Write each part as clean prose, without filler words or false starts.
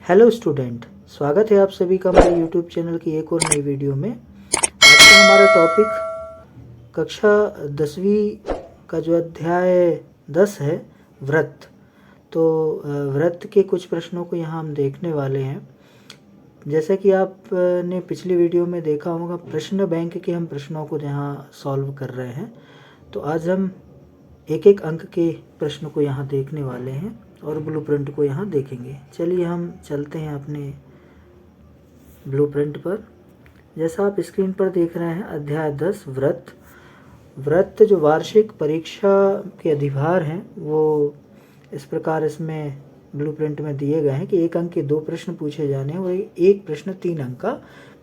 Hello student, स्वागत है आप सभी का हमारे यूट्यूब चैनल की एक और नई वीडियो में। आज का हमारा टॉपिक कक्षा 10वीं का जो अध्याय 10 है, व्रत। तो व्रत के कुछ प्रश्नों को यहाँ हम देखने वाले हैं। जैसा कि आपने पिछली वीडियो में देखा होगा, प्रश्न बैंक के हम प्रश्नों को यहाँ सॉल्व कर रहे हैं। तो आज हम एक एक अंक के प्रश्न को यहाँ देखने वाले हैं और ब्लूप्रिंट को यहाँ देखेंगे। चलिए हम चलते हैं अपने ब्लूप्रिंट पर। जैसा आप स्क्रीन पर देख रहे हैं, अध्याय 10 व्रत। व्रत जो वार्षिक परीक्षा के अधिभार हैं वो इस प्रकार इसमें ब्लूप्रिंट में दिए गए हैं कि 1 अंक के 2 प्रश्न पूछे जाने हैं और एक प्रश्न 3 अंक का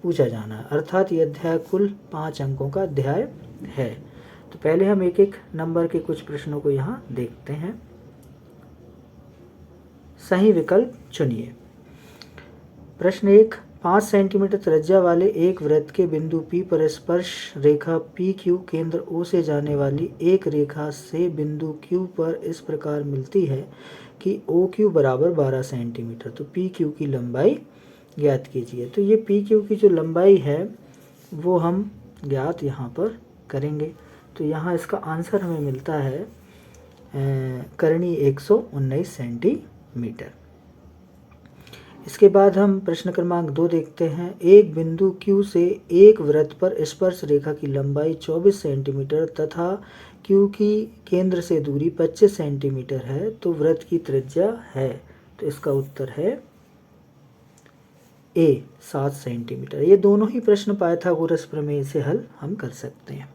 पूछा जाना है। अर्थात ये अध्याय कुल 5 अंकों का अध्याय है। तो पहले हम एक एक नंबर के कुछ प्रश्नों को यहाँ देखते हैं। सही विकल्प चुनिए। प्रश्न 1, 5 सेंटीमीटर त्रिज्या वाले एक वृत्त के बिंदु P पर स्पर्श रेखा PQ केंद्र O से जाने वाली एक रेखा से बिंदु Q पर इस प्रकार मिलती है कि OQ बराबर 12 सेंटीमीटर। तो PQ की लंबाई ज्ञात कीजिए। तो ये PQ की जो लंबाई है वो हम ज्ञात यहाँ पर करेंगे। तो यहाँ इसका आंसर हमें मिलता है करणी 119 सेंटीमीटर। इसके बाद हम प्रश्न क्रमांक 2 देखते हैं। एक बिंदु Q से एक वृत्त पर स्पर्श रेखा की लंबाई 24 सेंटीमीटर तथा Q की केंद्र से दूरी 25 सेंटीमीटर है, तो वृत्त की त्रिज्या है। तो इसका उत्तर है A 7 सेंटीमीटर। ये दोनों ही प्रश्न पाइथागोरस प्रमेय से हल हम कर सकते हैं।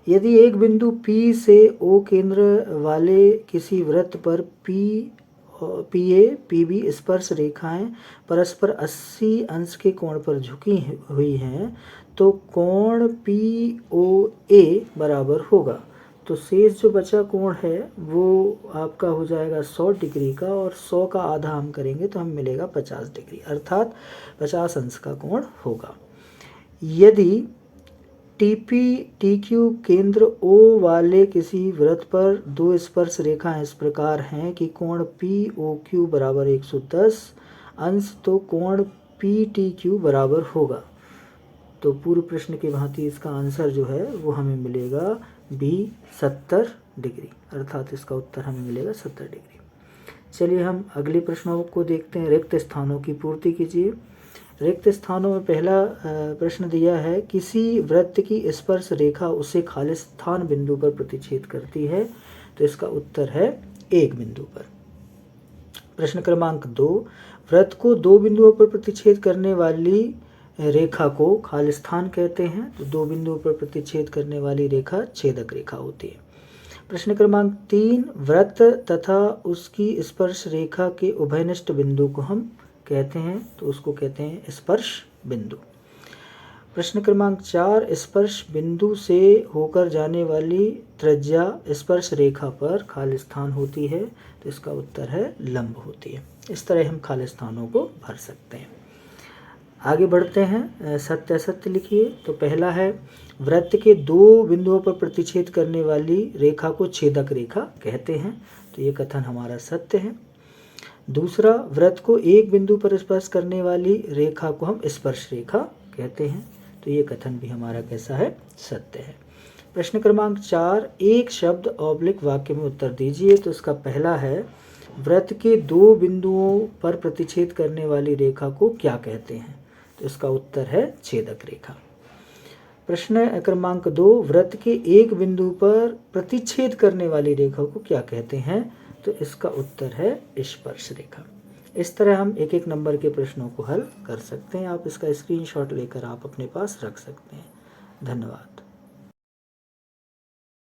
यदि एक बिंदु P से O केंद्र वाले किसी वृत्त पर PA PB स्पर्श रेखाएं परस्पर 80 अंश के कोण पर झुकी हुई हैं, तो कोण POA बराबर होगा। तो शेष जो बचा कोण है वो आपका हो जाएगा 100 डिग्री का, और 100 का आधा हम करेंगे तो हम मिलेगा 50 डिग्री, अर्थात 50 अंश का कोण होगा। यदि TQ केंद्र O वाले किसी वृत्त पर 2 स्पर्श रेखाएं इस प्रकार हैं कि कोण POQ बराबर 110 अंश, तो कोण PTQ बराबर होगा। तो पूर्व प्रश्न की भांति इसका आंसर जो है वो हमें मिलेगा B 70 डिग्री, अर्थात इसका उत्तर हमें मिलेगा 70 डिग्री। चलिए हम अगले प्रश्नों को देखते हैं। रिक्त स्थानों की पूर्ति कीजिए। रिक्त स्थानों में पहला प्रश्न दिया है, किसी वृत्त की स्पर्श रेखा उसे खालिस्तान बिंदु पर प्रतिच्छेद करती है, तो इसका उत्तर है 1 बिंदु पर। प्रश्न क्रमांक 2, वृत्त को 2 बिंदुओं पर प्रतिच्छेद करने वाली रेखा को खालिस्तान कहते हैं, तो 2 बिंदुओं पर प्रतिच्छेद करने वाली रेखा छेदक रेखा होती है। प्रश्न क्रमांक 3, वृत्त तथा उसकी स्पर्श रेखा के उभयनिष्ठ बिंदु को हम कहते हैं, तो उसको कहते हैं स्पर्श बिंदु। प्रश्न क्रमांक 4, स्पर्श बिंदु से होकर जाने वाली त्रिज्या स्पर्श रेखा पर खालिस्तान होती है, तो इसका उत्तर है लंब होती है। इस तरह हम खालिस्तानों को भर सकते हैं। आगे बढ़ते हैं। सत्य असत्य लिखिए। तो पहला है, वृत्त के 2 बिंदुओं पर प्रतिच्छेद करने वाली रेखा को छेदक रेखा कहते हैं, तो ये कथन हमारा सत्य है। दूसरा, वृत्त को एक बिंदु पर स्पर्श करने वाली रेखा को हम स्पर्श रेखा कहते हैं, तो ये कथन भी हमारा कैसा है, सत्य है। प्रश्न क्रमांक 4, एक शब्द ऑब्लिक वाक्य में उत्तर दीजिए। तो इसका पहला है, वृत्त के 2 बिंदुओं पर प्रतिच्छेद करने वाली रेखा को क्या कहते हैं, तो इसका उत्तर है छेदक रेखा। प्रश्न क्रमांक 2, वृत्त के एक बिंदु पर प्रतिच्छेद करने वाली रेखा को क्या कहते हैं, तो इसका उत्तर है स्पर्श रेखा। इस तरह हम एक एक नंबर के प्रश्नों को हल कर सकते हैं। आप इसका स्क्रीनशॉट लेकर आप अपने पास रख सकते हैं। धन्यवाद।